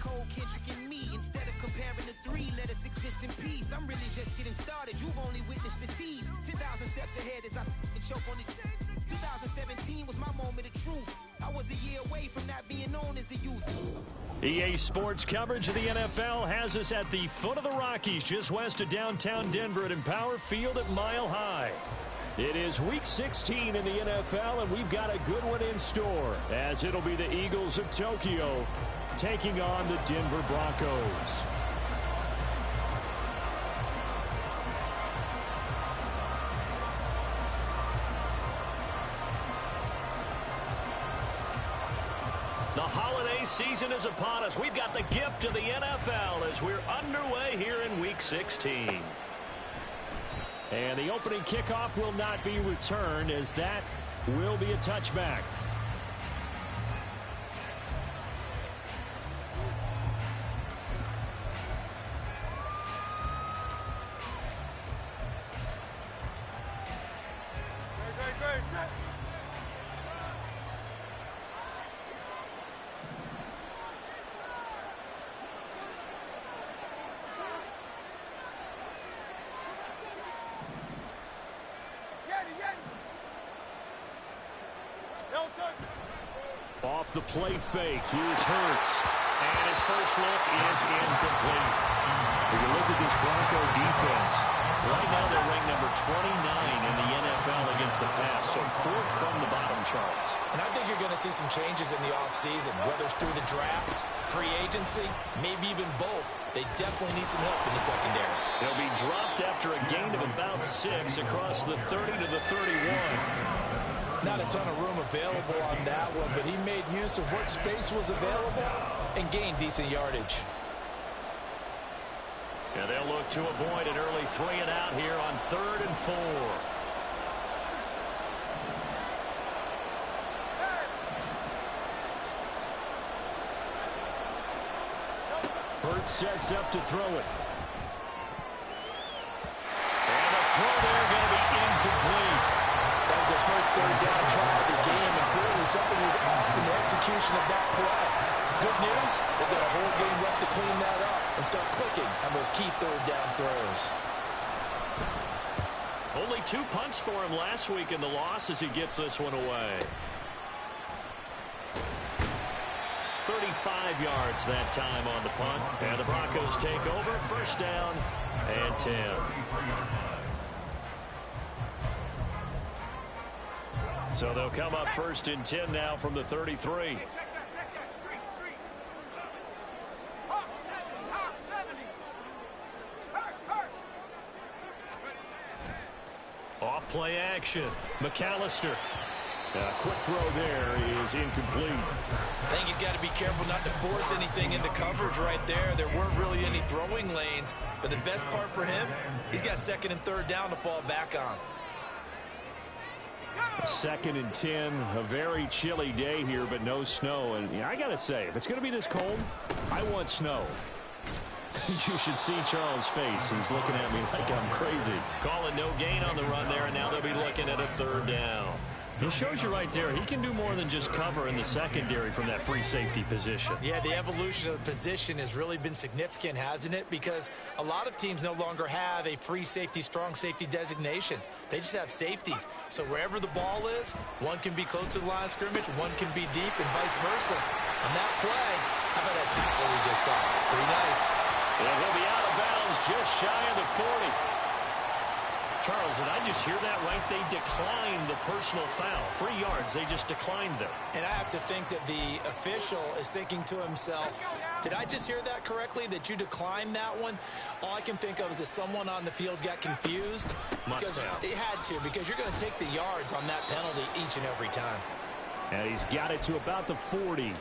Cole, Kendrick, and me. Instead of comparing the three, let us exist in peace. I'm really just getting started. You've only witnessed the tease. 10,000 steps ahead as I choke on it. 2017 was my moment of truth. I was a year away from not being known as a youth. EA Sports coverage of the NFL has us at the foot of the Rockies, just west of downtown Denver at Empower Field at Mile High. It is Week 16 in the NFL, and we've got a good one in store, as it'll be the Eagles of Tokyo taking on the Denver Broncos. The holiday season is upon us. We've got the gift of the NFL as we're underway here in Week 16. And the opening kickoff will not be returned, as that will be a touchback. Off the play fake, here's Hurts. And his first look is incomplete. When you look at this Bronco defense, right now they're ranked number 29 in the NFL against the pass, so fourth from the bottom, Charles. And I think you're going to see some changes in the offseason, whether it's through the draft, free agency, maybe even both. They definitely need some help in the secondary. They'll be dropped after a gain of about 6 across the 30 to the 31. Not a ton of room available on that one, but he made use of what space was available and gained decent yardage. And they'll look to avoid an early 3-and-out here on 3rd and 4. Hurts sets up to throw it. And the throw there going to be incomplete. That was their first third down try of the game, and clearly something was off in the execution of that play. Good news, they've got a whole game left to clean that up and start clicking on those key third down throws. Only 2 punts for him last week in the loss as he gets this one away. 35 yards that time on the punt. And the Broncos take over. First down and 10. So they'll come up 1st and 10 now from the 33. Off play action. McAllister. Quick throw there is incomplete. I think he's got to be careful not to force anything into coverage right there. There weren't really any throwing lanes, but the best part for him, he's got 2nd and 3rd down to fall back on. 2nd and 10, a very chilly day here, but no snow. And I got to say, if it's going to be this cold, I want snow. You should see Charles' face. He's looking at me like I'm crazy. Calling no gain on the run there, and now they'll be looking at a 3rd down. It shows you right there, he can do more than just cover in the secondary from that free safety position. Yeah, the evolution of the position has really been significant, hasn't it? Because a lot of teams no longer have a free safety, strong safety designation. They just have safeties. So wherever the ball is, one can be close to the line of scrimmage, one can be deep, and vice versa. On that play, how about that tackle we just saw? Pretty nice. And he'll be out of bounds just shy of the 40. Charles, did I just hear that right? They declined the personal foul. 3 yards, they just declined them. And I have to think that the official is thinking to himself, did I just hear that correctly, that you declined that one? All I can think of is that someone on the field got confused. Because it had to, because you're going to take the yards on that penalty each and every time. And he's got it to about the 40.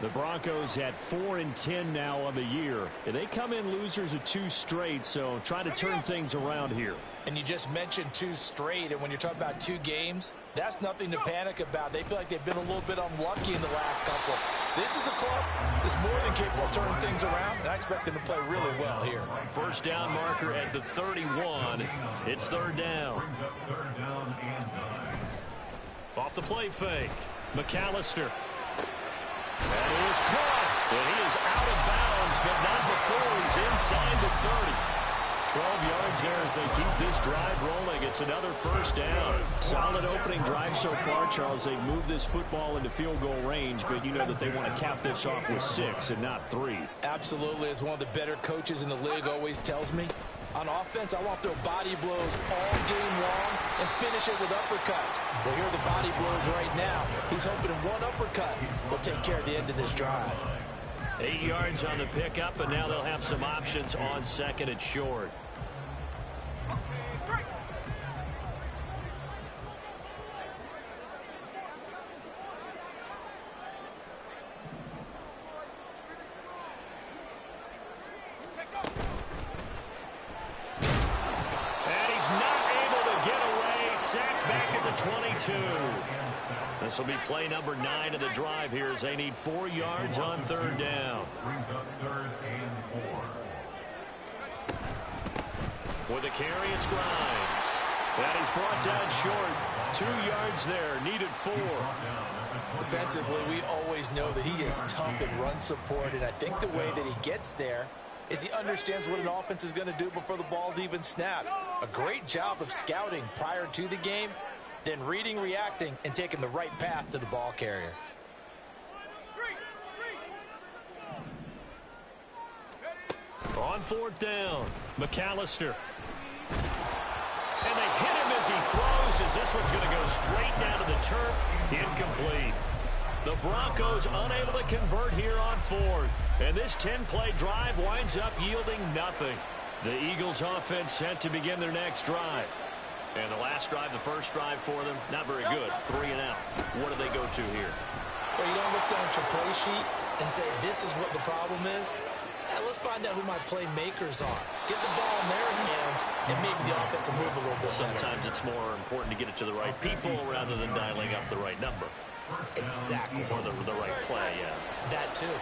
The Broncos had 4 and 10 now on the year. And they come in losers of 2 straight, so try to turn things around here. And you just mentioned 2 straight, and when you're talking about 2 games, that's nothing to panic about. They feel like they've been a little bit unlucky in the last couple. This is a club that's more than capable of turning things around, and I expect them to play really well here. First down marker at the 31. It's 3rd down. Off the play fake. McAllister. That is caught. And he is out of bounds, but not before he's inside the 30. 12 yards there as they keep this drive rolling. It's another first down. Solid opening drive so far, Charles. They've moved this football into field goal range, but you know that they want to cap this off with 6 and not 3. Absolutely. As one of the better coaches in the league always tells me, on offense, I want to throw body blows all game long and finish it with uppercuts. Well, here are the body blows right now. He's hoping one uppercut will take care of the end of this drive. 8 yards on the pickup, and now they'll have some options on second and short. And he's not able to get away. Sacked back at the 22. This will be play number 9 of the drive here as they need 4 yards on third down. With a carry, it's Grimes. That is brought down short. 2 yards there, needed 4. Defensively, we always know that he is tough in run support, and I think the way that he gets there is he understands what an offense is going to do before the ball's even snapped. A great job of scouting prior to the game, then reading, reacting, and taking the right path to the ball carrier. On fourth down, McAllister. And they hit him as he throws, as this one's going to go straight down to the turf. Incomplete. The Broncos unable to convert here on fourth. And this 10-play drive winds up yielding nothing. The Eagles offense set to begin their next drive. And the last drive, the first drive for them, not very good. 3 and out. What do they go to here? Well, you don't look down at your play sheet and say, this is what the problem is. Let's find out who my playmakers are. Get the ball in their hands, and maybe the offense will move a little bit better. Sometimes it's more important to get it to the right people rather than dialing up the right number. Exactly. Or the right play, yeah. That too.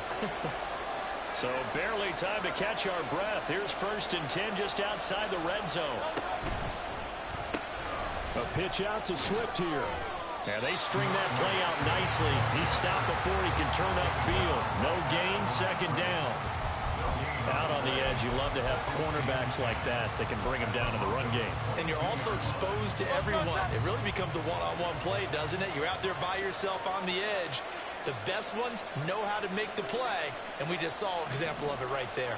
So barely time to catch our breath. Here's 1st and 10 just outside the red zone. A pitch out to Swift here. And they string that play out nicely. He's stopped before he can turn upfield. No gain, 2nd down. Out on the edge, you love to have cornerbacks like that can bring them down in the run game. And you're also exposed to everyone. It really becomes a one-on-one play, doesn't it? You're out there by yourself on the edge. The best ones know how to make the play, and we just saw an example of it right there.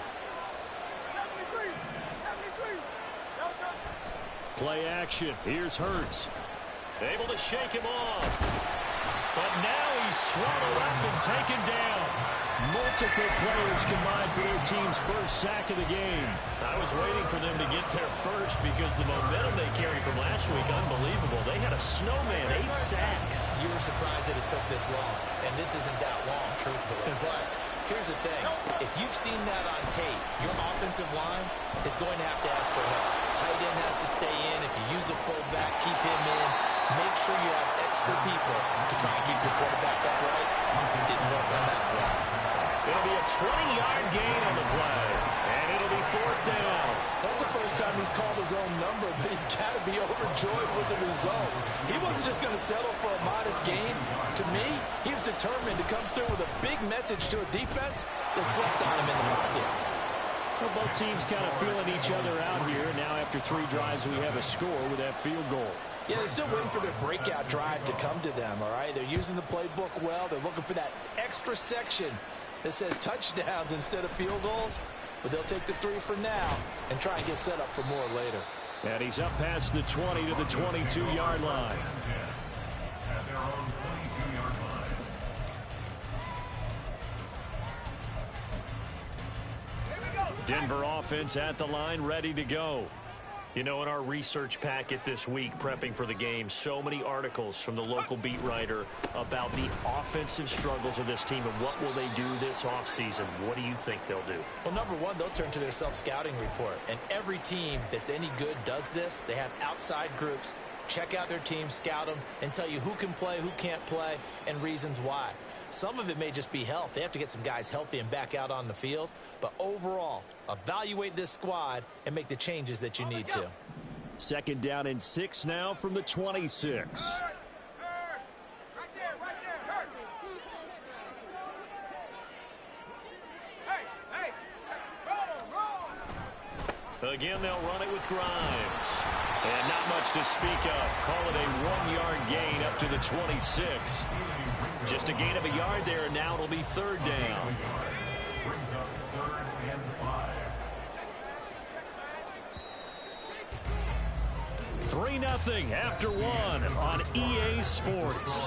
Play action. Here's Hurts. Able to shake him off. But now he's swallowed up and taken down. Multiple players combined for their team's first sack of the game. I was waiting for them to get there first because the momentum they carried from last week, unbelievable. They had a snowman, 8 sacks. You were surprised that it took this long, and this isn't that long, truthfully. But here's the thing. If you've seen that on tape, your offensive line is going to have to ask for help. Tight end has to stay in. If you use a fullback, keep him in. Make sure you have extra people to try and keep your quarterback upright. Didn't work on that play. It'll be a 20-yard gain on the play, and it'll be 4th down. That's the first time he's called his own number, but he's got to be overjoyed with the results. He wasn't just going to settle for a modest gain. To me, he was determined to come through with a big message to a defense that slept on him in the pocket. Well, both teams kind of feeling each other out here. Now after 3 drives, we have a score with that field goal. Yeah, they're still waiting for their breakout drive to come to them, all right? They're using the playbook well. They're looking for that extra section that says touchdowns instead of field goals. But they'll take the 3 for now and try and get set up for more later. And he's up past the 20 to the 22-yard line. Denver offense at the line, ready to go. You know, in our research packet this week, prepping for the game, so many articles from the local beat writer about the offensive struggles of this team and what will they do this offseason. What do you think they'll do? Well, number one, they'll turn to their self-scouting report. And every team that's any good does this. They have outside groups. Check out their team, scout them, and tell you who can play, who can't play, and reasons why. Some of it may just be health. They have to get some guys healthy and back out on the field. But overall, evaluate this squad and make the changes that you need to. 2nd down and 6 now from the 26. again, they'll run it with Grimes. And not much to speak of. Call it a 1-yard gain up to the 26. Just a gain of a yard there, and now it'll be third down. 3-0 after 1 on EA Sports.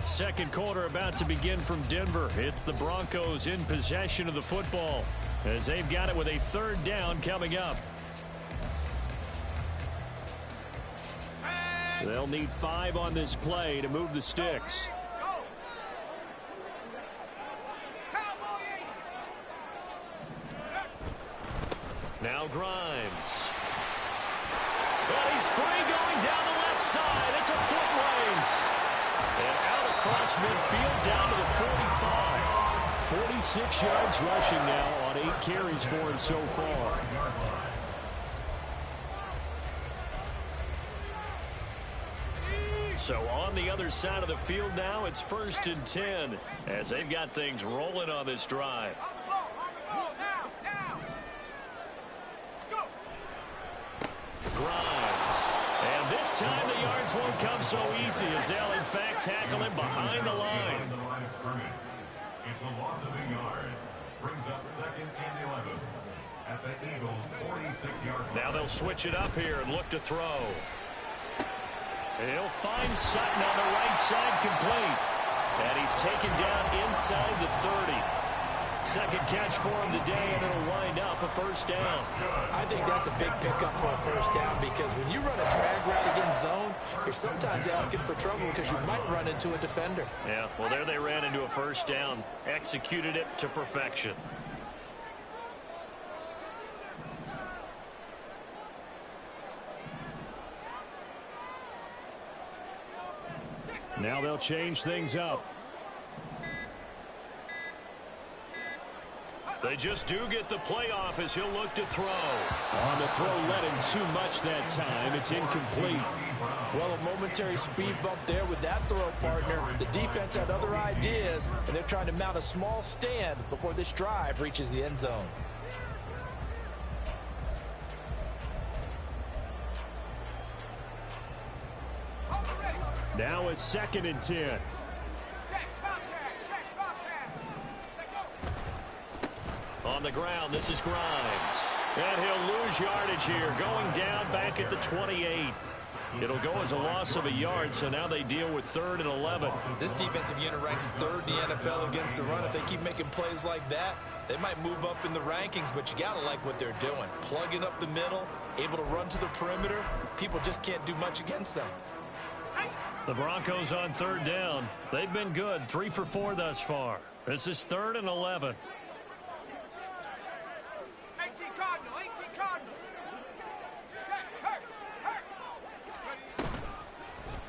Second quarter about to begin from Denver. It's the Broncos in possession of the football as they've got it with a third down coming up. They'll need 5 on this play to move the sticks. Now Grimes. But he's free going down the left side. It's a foot race. And out across midfield down to the 45. 46 yards rushing now on 8 carries for him so far. So on the other side of the field now, it's 1st and 10 as they've got things rolling on this drive. Grimes. And this time the yards won't come so easy as they'll in fact tackle him behind the line. It's a loss of a yard. Brings up 2nd and 11 at the Eagles' 46-yard line. Now they'll switch it up here and look to throw. He'll find Sutton on the right side complete. And he's taken down inside the 30. Second catch for him today, and it'll wind up a first down. I think that's a big pickup for a first down because when you run a drag route against zone, you're sometimes asking for trouble because you might run into a defender. Yeah, well, there they ran into a first down. Executed it to perfection. Now they'll change things up. They just do get the playoff as he'll look to throw. On the throw, led him too much that time. It's incomplete. Well, a momentary speed bump there with that throw, partner. The defense had other ideas, and they're trying to mount a small stand before this drive reaches the end zone. Now it's 2nd and 10. On the ground, this is Grimes. And he'll lose yardage here, going down back at the 28. It'll go as a loss of a yard, so now they deal with 3rd and 11. This defensive unit ranks 3rd in the NFL against the run. If they keep making plays like that, they might move up in the rankings, but you got to like what they're doing. Plugging up the middle, able to run to the perimeter. People just can't do much against them. The Broncos on 3rd down. They've been good, 3 for 4 thus far. This is 3rd and 11.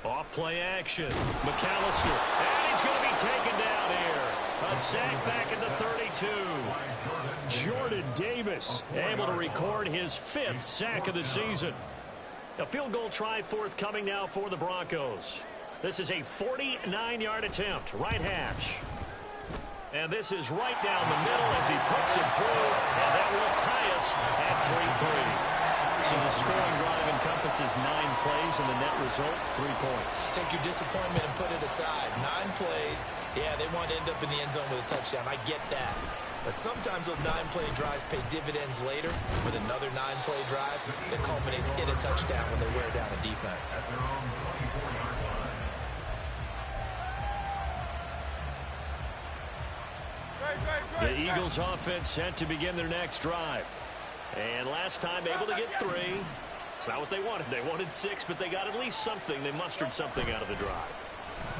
Off play action. McAllister. And he's going to be taken down here. A sack back at the 32. Jordan Davis able to record his 5th sack of the season. A field goal try forthcoming now for the Broncos. This is a 49-yard attempt. Right hash. And this is right down the middle as he puts it through. And that will tie us at 3-3. So the scoring drive encompasses 9 plays, and the net result, 3 points. Take your disappointment and put it aside. 9 plays. Yeah, they want to end up in the end zone with a touchdown. I get that. But sometimes those 9-play drives pay dividends later with another 9-play drive that culminates in a touchdown when they wear down a defense. The Eagles offense set to begin their next drive. And last time able to get 3. It's not what they wanted. They wanted 6, but they got at least something. They mustered something out of the drive.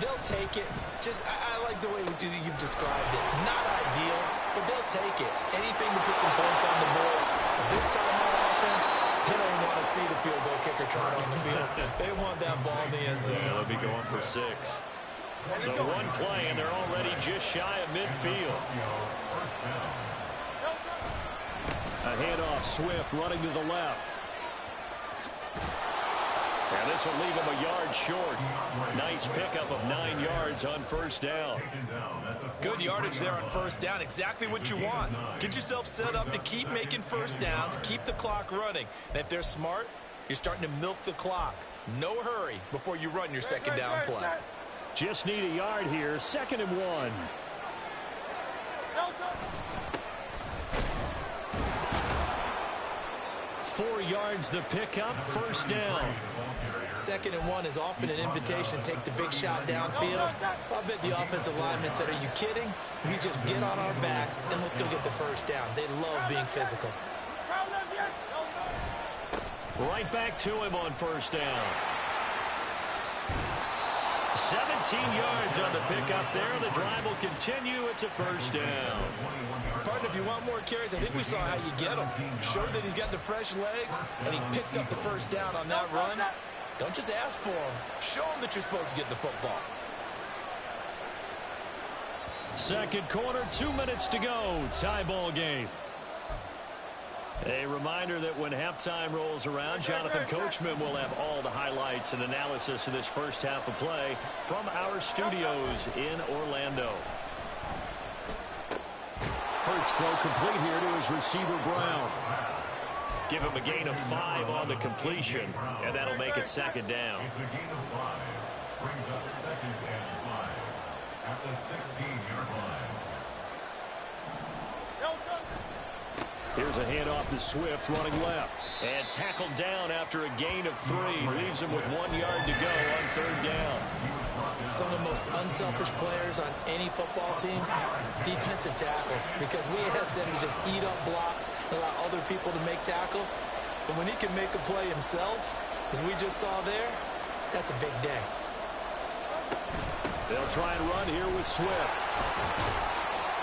They'll take it. I like the way you've described it. Not ideal, but they'll take it. Anything to put some points on the board. But this time on offense, they don't want to see the field goal kicker trot on the field. They want that ball in the end zone. Yeah, they'll be going for 6. So 1 play, and they're already just shy of midfield. A handoff, Swift running to the left. And this will leave him a yard short. Nice pickup of 9 yards on first down. Good yardage there on first down. Exactly what you want. Get yourself set up to keep making first downs, keep the clock running. And if they're smart, you're starting to milk the clock. No hurry before you run your second down play. Just need a yard here. 2nd and 1. Four yards the pickup, first down. 2nd and 1 is often an invitation to take the big shot downfield. I bet the offensive lineman said, are you kidding? We just get on our backs and let's go get the first down. They love being physical. Right back to him on first down. 17 yards on the pickup there. The drive will continue. It's a first down. Partner, if you want more carries, I think we saw how you get him. Showed that he's got the fresh legs, and he picked up the first down on that run. Don't just ask for him. Show him that you're supposed to get the football. Second quarter, 2 minutes to go. Tie ball game. A reminder that when halftime rolls around, Jonathan Coachman will have all the highlights and analysis of this first half of play from our studios in Orlando. Hurts throw complete here to his receiver Brown. Give him a gain of 5 on the completion, and that'll make it second down. It's a gain of 5. Brings up 2nd and 5 at the 16-yard line. Here's a handoff to Swift running left. And tackled down after a gain of 3. Leaves him with 1 yard to go on third down. Some of the most unselfish players on any football team, defensive tackles, because we ask them to just eat up blocks and allow other people to make tackles. But when he can make a play himself, as we just saw there, that's a big day. They'll try and run here with Swift.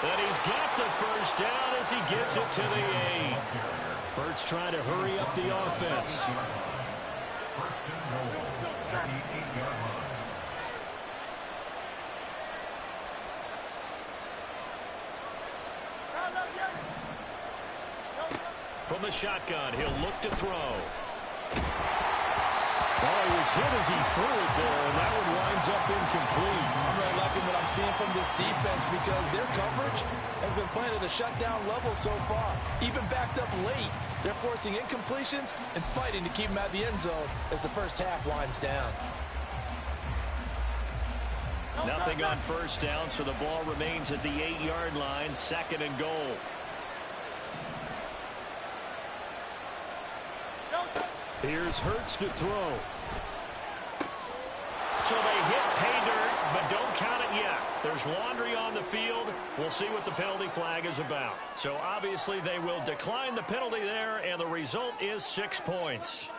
And he's got the first down as he gets it to the 8. Hurts trying to hurry up the offense. First and goal at the 8-yard line. From the shotgun, he'll look to throw. Oh, he was hit as he threw it there, and that one winds up incomplete. I'm really liking what I'm seeing from this defense because their coverage has been playing at a shutdown level so far. Even backed up late, they're forcing incompletions and fighting to keep them out of the end zone as the first half winds down. Nothing on first down, so the ball remains at the 8-yard line, 2nd and goal. Here's Hurts to throw. So they hit pay dirt, but don't count it yet. There's laundry on the field. We'll see what the penalty flag is about. So obviously they will decline the penalty there, and the result is 6 points.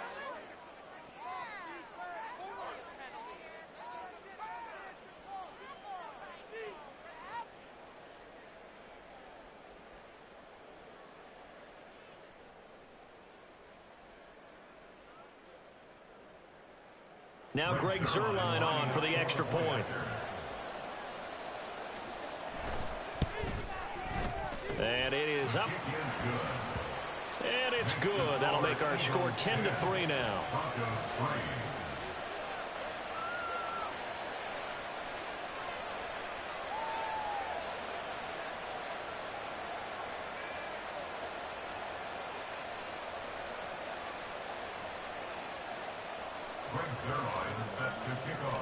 Now Greg Zuerlein on for the extra point. And it is up. And it's good. That'll make our score 10-3 now.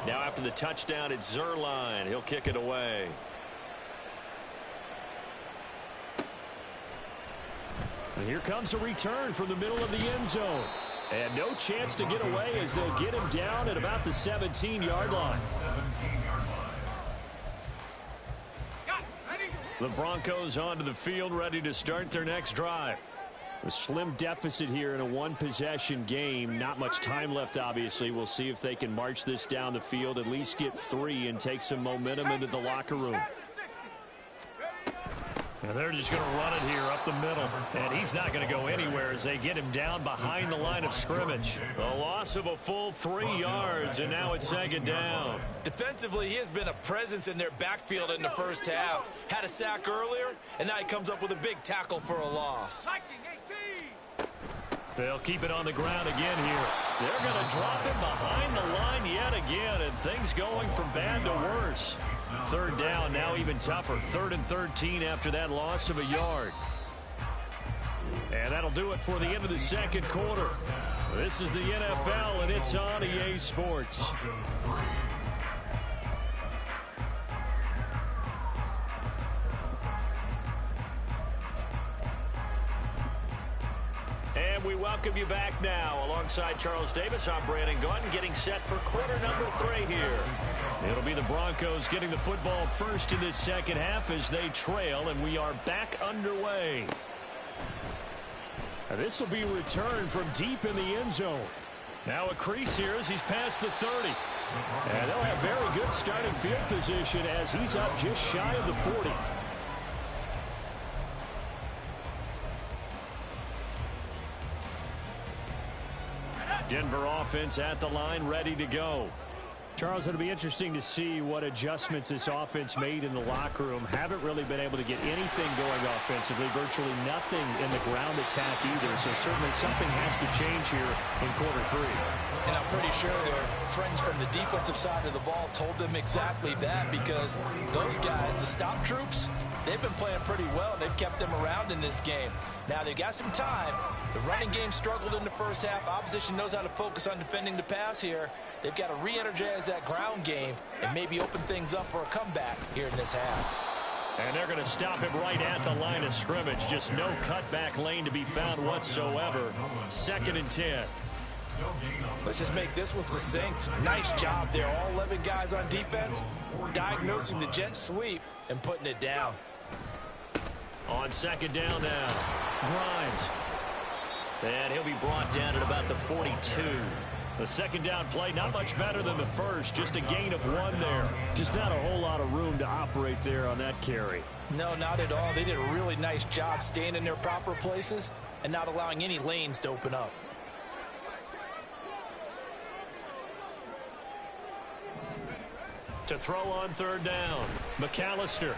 Now after the touchdown, it's Zuerlein. He'll kick it away. And here comes a return from the middle of the end zone. And no chance to get away as they'll get him down at about the 17-yard line. The Broncos onto the field, ready to start their next drive. A slim deficit here in a one-possession game. Not much time left, obviously. We'll see if they can march this down the field, at least get 3, and take some momentum into the locker room. And they're just going to run it here up the middle. And he's not going to go anywhere as they get him down behind the line of scrimmage. A loss of a full 3 yards, and now it's second down. Defensively, he has been a presence in their backfield in the first half. Had a sack earlier, and now he comes up with a big tackle for a loss. They'll keep it on the ground again here. They're going to drop him behind the line yet again, and things going from bad to worse. Third down, now even tougher. 3rd and 13 after that loss of a yard. And that'll do it for the end of the second quarter. This is the NFL, and it's on EA Sports. And we welcome you back now. Alongside Charles Davis, I'm Brandon Gunn, getting set for quarter number 3 here. It'll be the Broncos getting the football first in this second half as they trail, and we are back underway. This will be returned from deep in the end zone. Now a crease here as he's past the 30. And they'll have very good starting field position as he's up just shy of the 40. Denver offense at the line, ready to go. Charles, it'll be interesting to see what adjustments this offense made in the locker room. Haven't really been able to get anything going offensively, virtually nothing in the ground attack either. So certainly something has to change here in quarter 3. And I'm pretty sure their friends from the defensive side of the ball told them exactly that, because those guys, the stop troops, they've been playing pretty well. They've kept them around in this game. Now they've got some time. The running game struggled in the first half. Opposition knows how to focus on defending the pass here. They've got to re-energize that ground game and maybe open things up for a comeback here in this half. And they're going to stop him right at the line of scrimmage. Just no cutback lane to be found whatsoever. 2nd and 10. Let's just make this one succinct. Nice job there. All 11 guys on defense diagnosing the jet sweep and putting it down. On 2nd down now, Grimes. And he'll be brought down at about the 42. The 2nd down play, not much better than the first. Just a gain of 1 there. Just not a whole lot of room to operate there on that carry. No, not at all. They did a really nice job staying in their proper places and not allowing any lanes to open up. To throw on 3rd down, McAllister.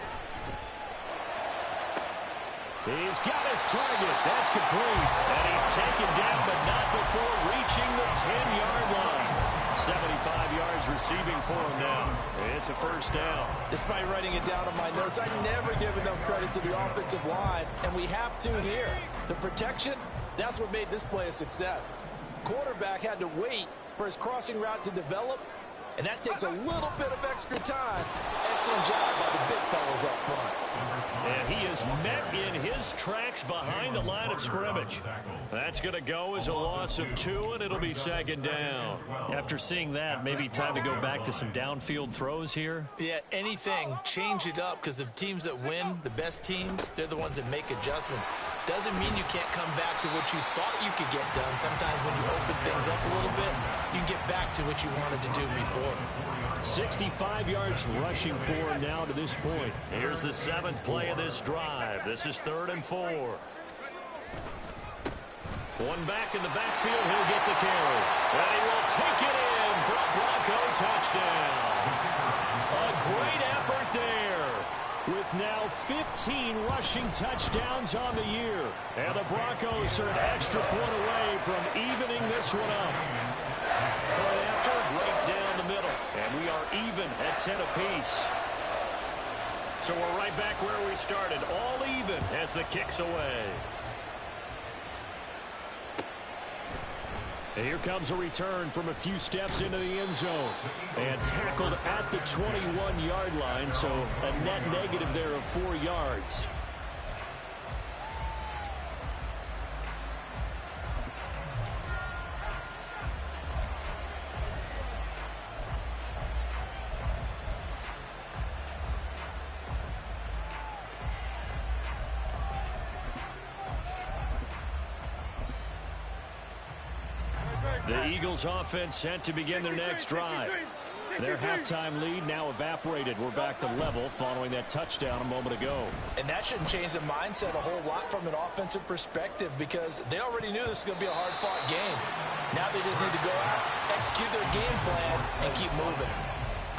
He's got his target. That's complete. And he's taken down, but not before reaching the 10-yard line. 75 yards receiving for him now. It's a 1st down. Despite writing it down on my notes, I never give enough credit to the offensive line, and we have to here. The protection, that's what made this play a success. Quarterback had to wait for his crossing route to develop, and that takes a little bit of extra time. Excellent job by the big fellas up front. And he is met in his tracks behind the line of scrimmage. That's going to go as a loss of 2, and it'll be 2nd down. After seeing that, maybe time to go back to some downfield throws here. Yeah, anything. Change it up, because the teams that win, the best teams, they're the ones that make adjustments. Doesn't mean you can't come back to what you thought you could get done. Sometimes when you open things up a little bit, you can get back to what you wanted to do before. 65 yards rushing for now to this point. Here's the 7th play of this drive. This is 3rd and 4. One back in the backfield. He'll get the carry. And he will take it in for a Bronco touchdown. A great effort there. With now 15 rushing touchdowns on the year. And the Broncos are an extra point away from evening this one up. Point after, right down the middle. And we are even at 10 apiece. So we're right back where we started. All even as the kick's away. And here comes a return from a few steps into the end zone. And tackled at the 21-yard line, so a net negative there of 4 yards. The Eagles offense set to begin their next drive. Their halftime lead now evaporated. We're back to level following that touchdown a moment ago. And that shouldn't change the mindset a whole lot from an offensive perspective, because they already knew this was going to be a hard-fought game. Now they just need to go out, execute their game plan, and keep moving.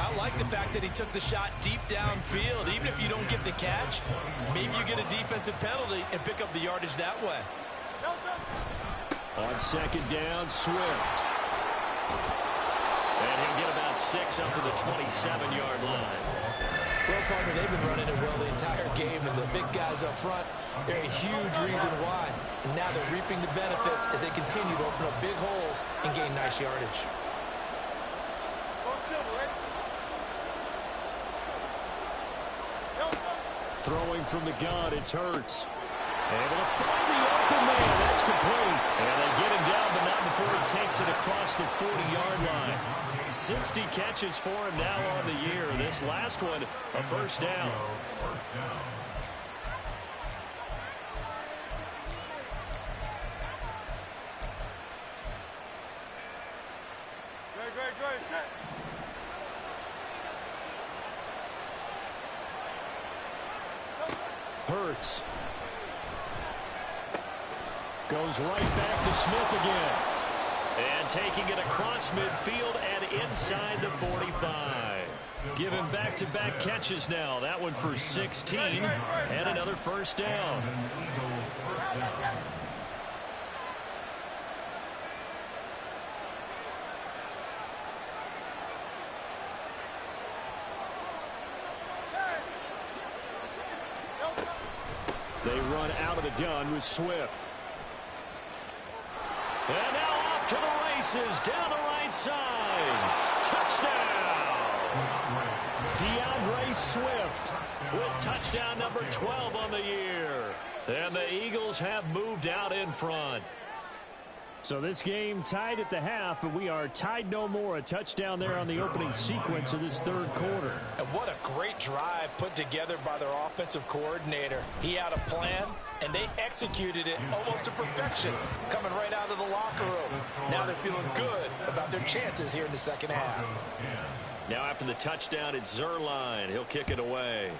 I like the fact that he took the shot deep downfield. Even if you don't get the catch, maybe you get a defensive penalty and pick up the yardage that way. On second down, Swift. And he'll get about 6 up to the 27-yard line. Well, partner, they've been running it well the entire game, and the big guys up front, they're a huge reason why. And now they're reaping the benefits as they continue to open up big holes and gain nice yardage. Throwing from the gun, it's Hurts. Able to find the open man. That's complete. And they get him down, but not before he takes it across the 40-yard line. 60 catches for him now on the year. This last one, a first down. Hurts. Goes right back to Smith again. And taking it across midfield and inside the 45. Giving back-to-back catches now. That one for 16 and another first down. They run out of the gun with Swift. And now off to the races, down the right side. Touchdown! DeAndre Swift with touchdown number 12 on the year. And the Eagles have moved out in front. So this game tied at the half, but we are tied no more. A touchdown there on the opening sequence of this third quarter. And what a great drive put together by their offensive coordinator. He had a plan, and they executed it almost to perfection, coming right out of the locker room. Now they're feeling good about their chances here in the second half. Now after the touchdown, it's Zerline. He'll kick it away.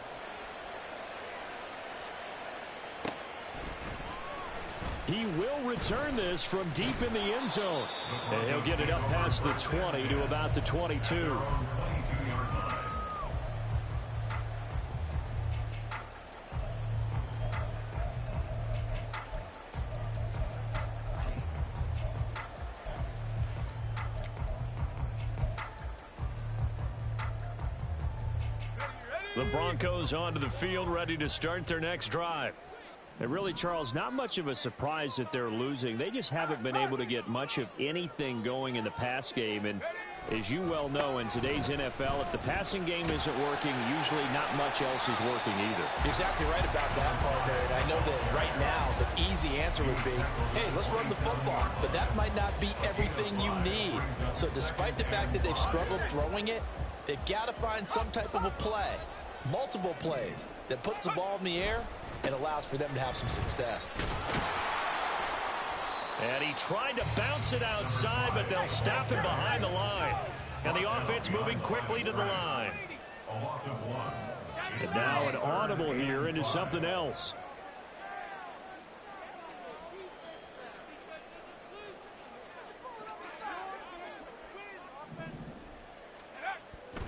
He will return this from deep in the end zone. And he'll get it up past the 20 to about the 22. The Broncos onto the field, ready to start their next drive. And really, Charles, not much of a surprise that they're losing. They just haven't been able to get much of anything going in the pass game. And as you well know, in today's NFL, if the passing game isn't working, usually not much else is working either. You're exactly right about that, partner. And I know that right now the easy answer would be, hey, let's run the football. But that might not be everything you need. So despite the fact that they've struggled throwing it, they've got to find some type of a play, multiple plays, that puts the ball in the air and allows for them to have some success. And he tried to bounce it outside, but they'll stop him behind the line. And the offense moving quickly to the line. And now an audible here into something else.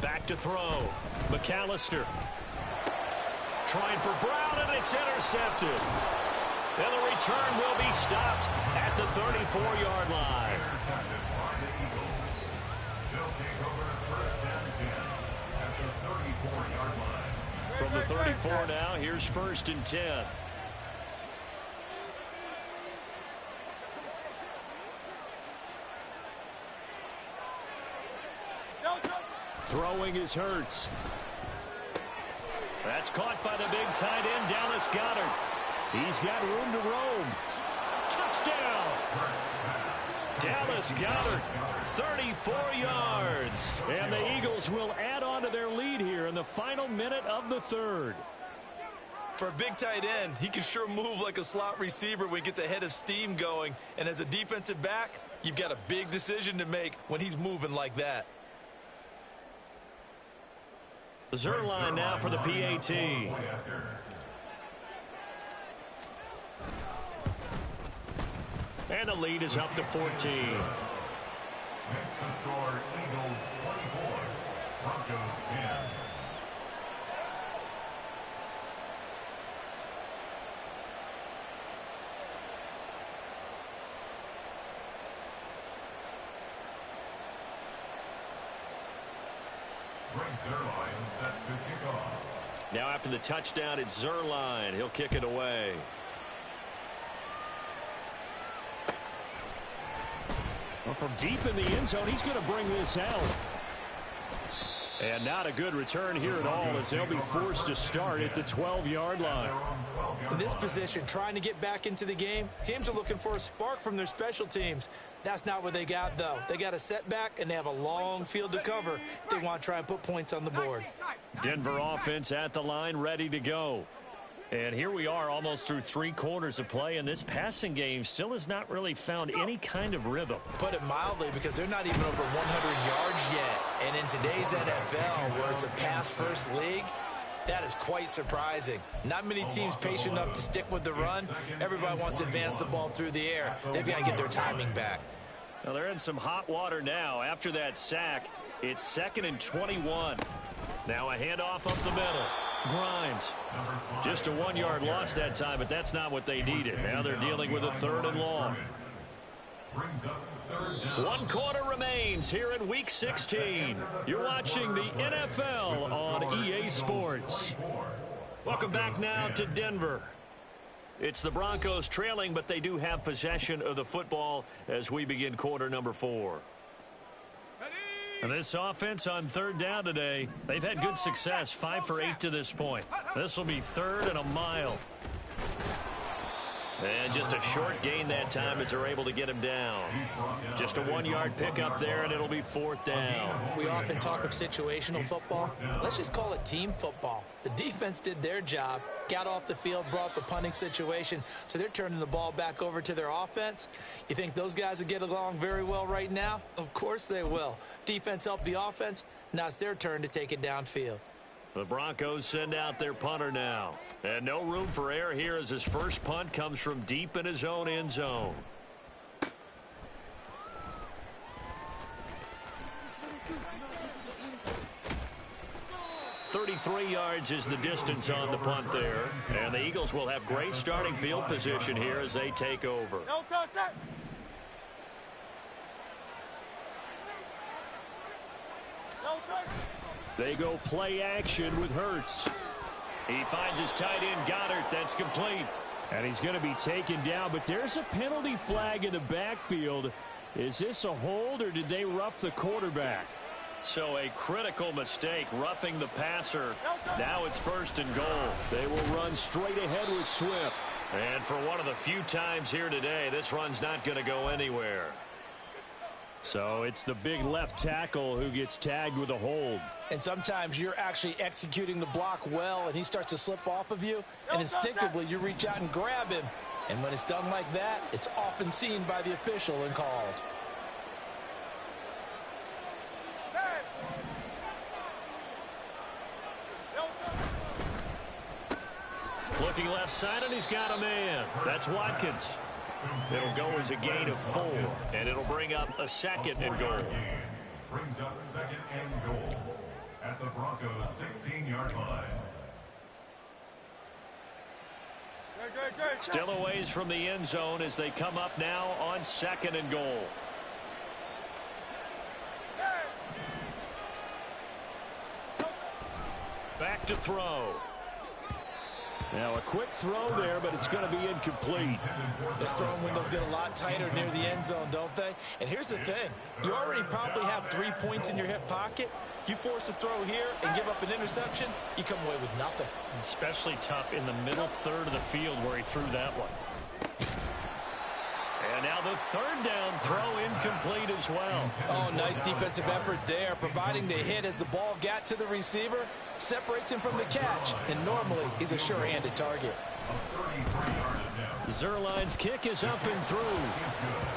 Back to throw. McAllister. Trying for Brown, and it's intercepted. And the return will be stopped at the 34-yard line. From the 34 now, here's 1st and 10. Throwing is Hurts. That's caught by the big tight end, Dallas Goedert. He's got room to roam. Touchdown! Dallas Goedert, 34 yards. And the Eagles will add on to their lead here in the final minute of the third. For a big tight end, he can sure move like a slot receiver when he gets a head of steam going. And as a defensive back, you've got a big decision to make when he's moving like that. Zerline now for the PAT. And the lead is up to 14. Next to score, Eagles 24, Broncos 10. brings Zerline set to kick off. Now after the touchdown, it's Zerline. He'll kick it away. Well, from deep in the end zone, he's going to bring this out. And not a good return here at all, as they'll be forced to start at the 12-yard line. In this position, trying to get back into the game, teams are looking for a spark from their special teams. That's not what they got, though. They got a setback, and they have a long field to cover if they want to try and put points on the board. Denver offense at the line, ready to go. And here we are almost through 3 quarters of play, and this passing game still has not really found any kind of rhythm. Put it mildly, because they're not even over 100 yards yet. And in today's NFL, where it's a pass-first league, that is quite surprising. Not many teams patient enough to stick with the run. Everybody wants to advance the ball through the air. They've got to get their timing back. Now they're in some hot water now. After that sack, it's 2nd and 21. Now a handoff up the middle. Grimes. Just a 1-yard loss that time, but that's not what they needed. Now they're dealing with a 3rd and long. 1 quarter remains here in Week 16. You're watching the NFL on EA Sports. Welcome back now to Denver. It's the Broncos trailing, but they do have possession of the football as we begin quarter number 4. And this offense on 3rd down today, they've had good success, 5 for 8 to this point. This will be 3rd and a mile. And just a short gain that time as they're able to get him down. Just a 1-yard pickup there, and it'll be 4th down. We often talk of situational football. Let's just call it team football. The defense did their job, got off the field, brought the punting situation, so they're turning the ball back over to their offense. You think those guys will get along very well right now? Of course they will. Defense helped the offense. Now it's their turn to take it downfield. The Broncos send out their punter now. And no room for error here as his first punt comes from deep in his own end zone. 33 yards is the distance on the punt there. And the Eagles will have great starting field position here as they take over. They go play action with Hurts. He finds his tight end, Goddard. That's complete. And he's going to be taken down, but there's a penalty flag in the backfield. Is this a hold, or did they rough the quarterback? So a critical mistake, roughing the passer. Now it's 1st and goal. They will run straight ahead with Swift. And for one of the few times here today, this run's not going to go anywhere. So it's the big left tackle who gets tagged with a hold. And sometimes you're actually executing the block well, and he starts to slip off of you, and instinctively you reach out and grab him. And when it's done like that, it's often seen by the official and called. Looking left side, and he's got a man. That's Watkins. It'll go as a gain of 4, and it'll bring up a 2nd and goal. Brings up 2nd and goal at the Broncos 16-yard line. Still a ways from the end zone as they come up now on 2nd and goal. Back to throw. Now a quick throw there, but it's going to be incomplete. Those throwing windows get a lot tighter near the end zone, don't they? And here's the thing. You already probably have 3 points in your hip pocket. You force a throw here and give up an interception, you come away with nothing. Especially tough in the middle 3rd of the field where he threw that one. And now the 3rd down throw incomplete as well. Oh, nice defensive effort there, providing the hit as the ball got to the receiver, separates him from the catch, and normally he's a sure-handed target. Zerline's kick is up and through.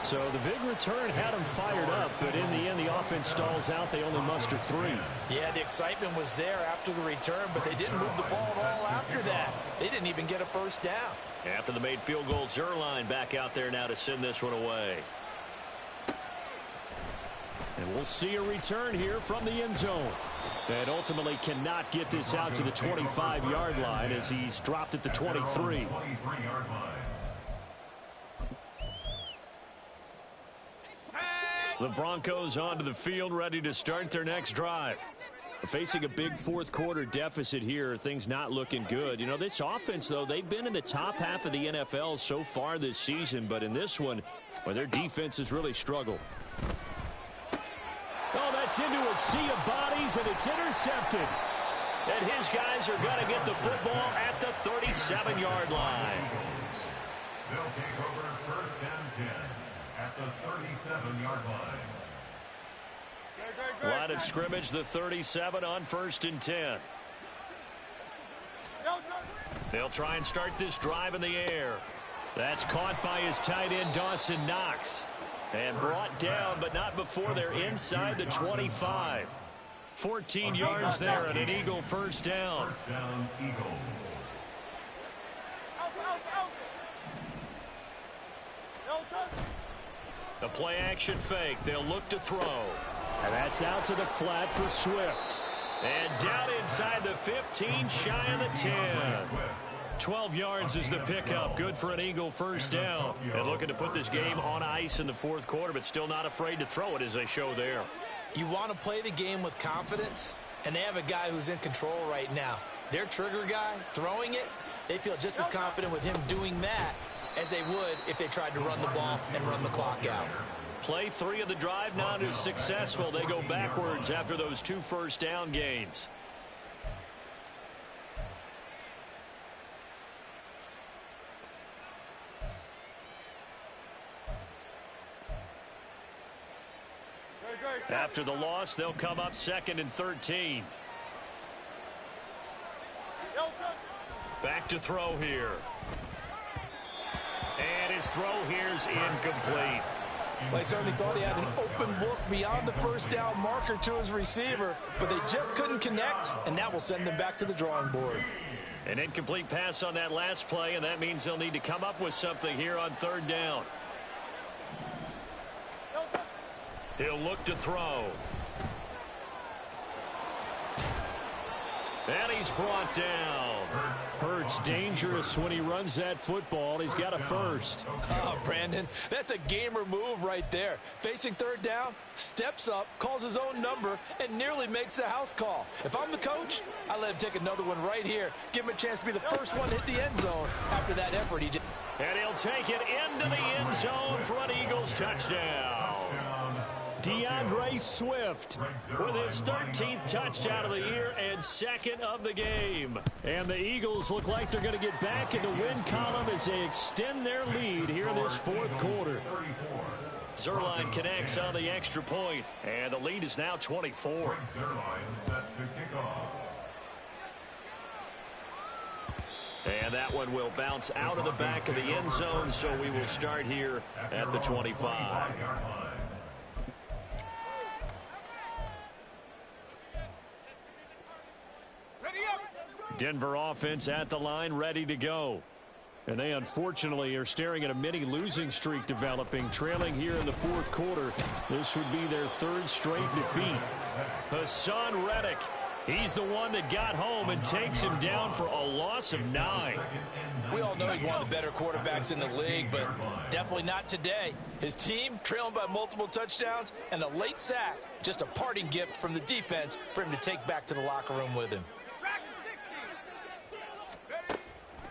So the big return had him fired up, but in the end the offense stalls out. They only muster 3. Yeah, the excitement was there after the return, but they didn't move the ball at all after that. They didn't even get a 1st down. After the made field goal, Zerline back out there now to send this one away. And we'll see a return here from the end zone. And ultimately cannot get this out to the 25-yard line as he's dropped at the 23. The Broncos onto the field ready to start their next drive. Facing a big fourth quarter deficit here, things not looking good. You know, this offense, though, they've been in the top half of the NFL so far this season, but in this one, well, their defense has really struggled. Oh, that's into a sea of bodies, and it's intercepted. And his guys are going to get the football at the 37-yard line. They'll take over first and 10 at the 37-yard line. Line of scrimmage, the 37 on first and 10. They'll try and start this drive in the air. That's caught by his tight end, Dawson Knox. And brought down, but not before they're inside the 25. 14 yards there and an Eagle first down. First down, Eagles. The play action fake. They'll look to throw. And that's out to the flat for Swift. And down inside the 15, shy of the 10. 12 yards is the pickup. Good for an Eagle first down. And looking to put this game on ice in the fourth quarter, but still not afraid to throw it as they show there. You want to play the game with confidence, and they have a guy who's in control right now. Their trigger guy, throwing it, they feel just as confident with him doing that as they would if they tried to run the ball and run the clock out. Play 3 of the drive not as successful. They go backwards after those 2 first down gains. After the loss, they'll come up second and 13. Back to throw here. And his throw here's incomplete. Well, he certainly thought he had an open look beyond the first down marker to his receiver, but they just couldn't connect, and that will send them back to the drawing board. An incomplete pass on that last play, and that means they'll need to come up with something here on third down. He'll look to throw. And he's brought down. Hurts dangerous when he runs that football. He's got a first. Oh, Brandon, that's a gamer move right there. Facing third down, steps up, calls his own number, and nearly makes the house call. If I'm the coach, I let him take another one right here. Give him a chance to be the first one to hit the end zone after that effort he just... And he'll take it into the end zone for an Eagles touchdown. DeAndre Swift with his 13th touchdown of the year and second of the game. And the Eagles look like they're going to get back in the win column as they extend their lead here in this fourth quarter. Zerline connects on the extra point, and the lead is now 24. Zerline set to kick off. And that one will bounce out of the back of the end zone, so we will start here at the 25. Denver offense at the line, ready to go. And they unfortunately are staring at a mini losing streak developing, trailing here in the fourth quarter. This would be their 3rd straight defeat. Hassan Reddick, he's the one that got home and takes him down for a loss of 9. We all know he's one of the better quarterbacks in the league, but definitely not today. His team trailing by multiple touchdowns and a late sack, just a parting gift from the defense for him to take back to the locker room with him.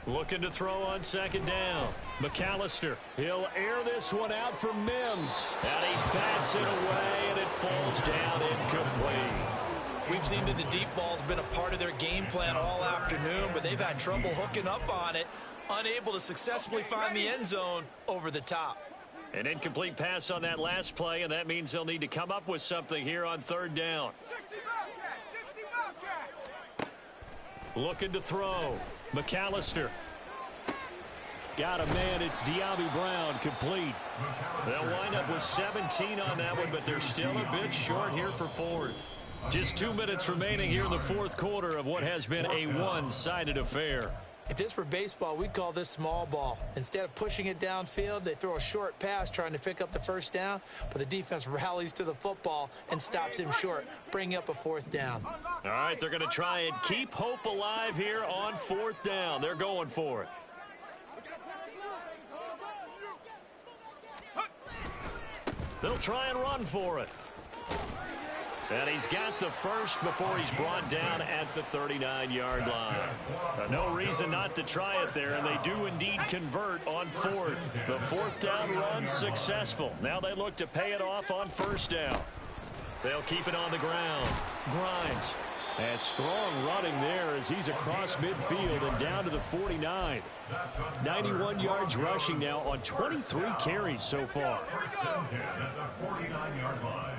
Looking to throw on second down. McAllister. He'll air this one out for Mims. And he bats it away, and it falls down incomplete. We've seen that the deep ball's been a part of their game plan all afternoon, but they've had trouble hooking up on it, unable to successfully find the end zone over the top. An incomplete pass on that last play, and that means they'll need to come up with something here on third down. 60 Bobcats. Looking to throw. McAllister. Got a man. It's De'Ami Brown, complete. They'll wind up with 17 on that one, but they're still a bit short here for fourth. Just 2 minutes remaining here in the fourth quarter of what has been a one-sided affair. If this were baseball, we'd call this small ball. Instead of pushing it downfield, they throw a short pass trying to pick up the first down, but the defense rallies to the football and stops him short, bringing up a fourth down. All right, they're going to try and keep hope alive here on fourth down. They're going for it. They'll try and run for it. And he's got the first before he's brought down at the 39-yard line. No reason not to try it there, and they do indeed convert on fourth. The fourth down run successful. Now they look to pay it off on first down. They'll keep it on the ground. Grimes. And strong running there as he's across midfield and down to the 49. 91 yards rushing now on 23 carries so far. First and 10 at the 49-yard line.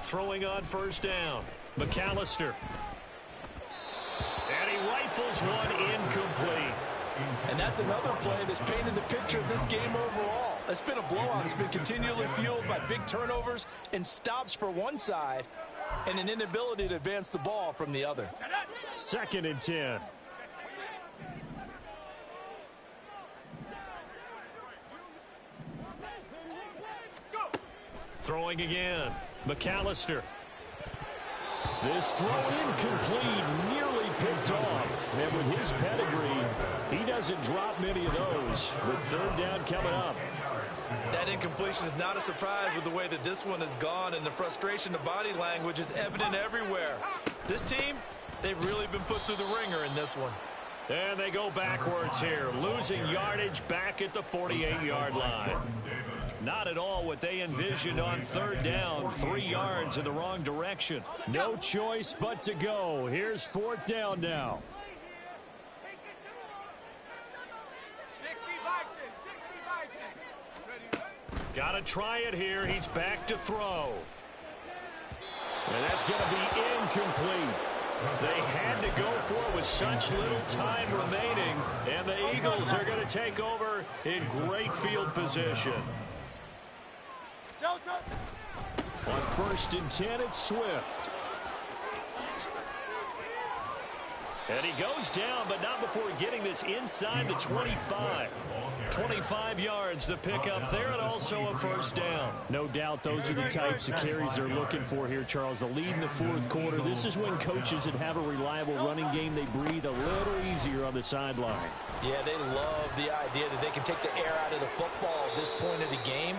Throwing on first down. McAllister. And he rifles one incomplete. And that's another play that's painted the picture of this game overall. It's been a blowout. It's been continually fueled by big turnovers and stops for one side and an inability to advance the ball from the other. 2nd and 10. Throwing again. McAllister. This throw incomplete, nearly picked off. And with his pedigree, he doesn't drop many of those. With third down coming up. That incompletion is not a surprise with the way that this one has gone, and the frustration, the body language is evident everywhere. This team, they've really been put through the ringer in this one. And they go backwards here, losing yardage back at the 48-yard line. Not at all what they envisioned on third down. 3 yards in the wrong direction. No choice but to go. Here's fourth down now. Got to try it here. He's back to throw. And that's going to be incomplete. They had to go for it with such little time remaining. And the Eagles are going to take over in great field position. On 1st and 10, it's Swift. And he goes down, but not before getting this inside the 25. 25 yards, the pickup there, and also a first down. No doubt those are the types of carries they're looking for here, Charles. The lead in the fourth quarter. This is when coaches that have a reliable running game, they breathe a little easier on the sideline. Yeah, they love the idea that they can take the air out of the football at this point of the game.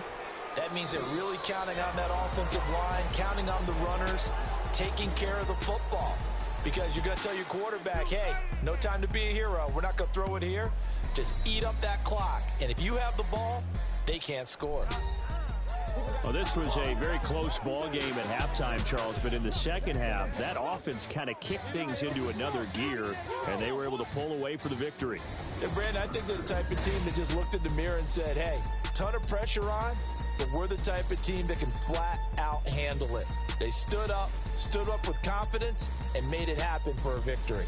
That means they're really counting on that offensive line, counting on the runners, taking care of the football. Because you're going to tell your quarterback, hey, no time to be a hero. We're not going to throw it here. Just eat up that clock. And if you have the ball, they can't score. Well, this was a very close ball game at halftime, Charles, but in the second half, that offense kind of kicked things into another gear, and they were able to pull away for the victory. And, Brandon, I think they're the type of team that just looked in the mirror and said, hey, ton of pressure on, but we're the type of team that can flat out handle it. They stood up with confidence, and made it happen for a victory.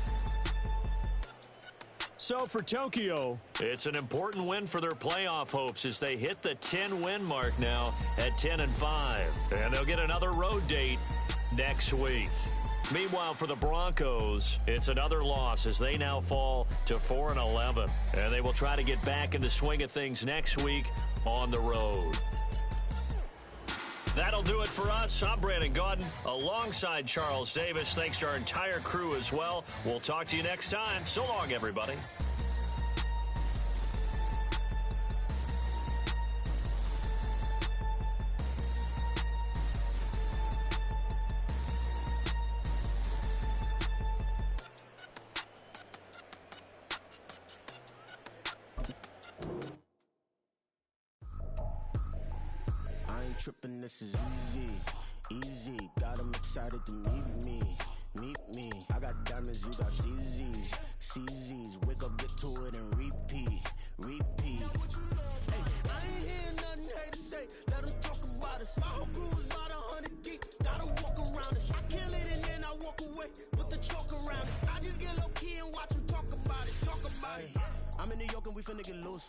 So for Tokyo, it's an important win for their playoff hopes as they hit the 10-win mark now at 10-5. And they'll get another road date next week. Meanwhile, for the Broncos, it's another loss as they now fall to 4-11. And they will try to get back in the swing of things next week on the road. That'll do it for us. I'm Brandon Gaudin alongside Charles Davis. Thanks to our entire crew as well. We'll talk to you next time. So long, everybody. Tripping, this is easy, got them excited to meet me, I got diamonds, you got CZs, wake up, get to it and repeat, hey, I ain't hearing nothing hate to say, let them talk about us, my whole crew is about 100 deep, gotta walk around it, I kill it and then I walk away, put the chalk around it, I just get low key and watch them talk about it, I'm in New York and we finna get loose.